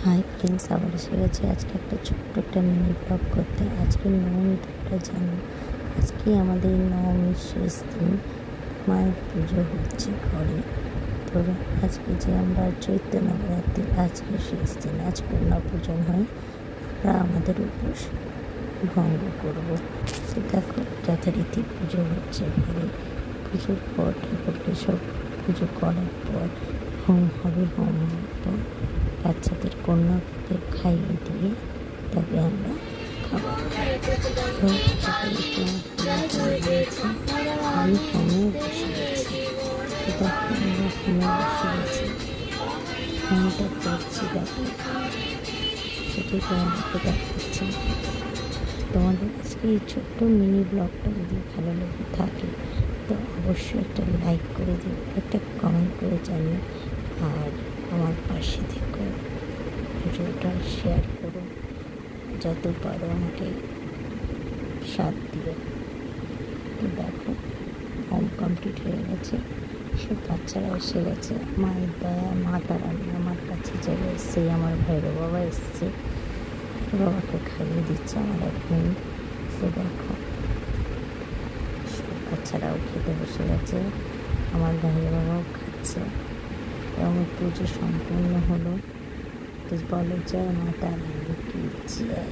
Hi friends, আবার এসে গেছে আজকে একটা ছোট্ট একটা মিনি ব্লগ করতে। আজকে নবমী, তোমরা জানো আজকে আমাদের নবমীর শেষ দিন, মায়ের পুজো হচ্ছে ঘরে। তো আজকে যে আমরা চৈত্র নবরাত্রি আজকে শেষ দিন, আজ কন্যা পূজন হয়, আমরা আমাদের উপোস ভঙ্গ করবো। তো দেখো যথারীতি পুজো হচ্ছে ঘরে। পুজোর পর ঠাকুরকে সব পুজো করার পর হোম হবে, হোম হওয়ার পর বাচ্চাদের কন্যাদের খাইয়ে দিয়ে তবে আমরা খাবার খাই। আমি হোমে বসে গেছি। তো দেখো আমরা হোমে বসে গেছি, হোমটা করছি। দেখো সেটাই তোমাদেরকে দেখাচ্ছি। তোমাদের আজকে এই ছোট্ট মিনি ব্লগটা যদি ভালো লেগে থাকে তো অবশ্যই একটা লাইক করে দিও, একটা কমেন্ট করে জানিও, আর আমার পাশে থেকো, ভিডিওটা শেয়ার করো, যত পারো আমাকে সাথ দিও। তো দেখো হোম কমপ্লিট হয়ে গেছে, সব বাচ্চারা এসে গেছে। মায়ের দয়া, মা তারানি আমার কাছে চলে এসছে, আমার ভাইয়ের বাবা এসছে, বাবাকে খাইয়ে দিচ্ছে আমার এক মেয়ে। তো দেখো সব বাচ্চারাও খেতে বসে গেছে, আমার ভাইয়ের বাবাও খাচ্ছে। তো আমার পুজো সম্পূর্ণ হলো। তো বলো জয় মা তারানি কি জয়।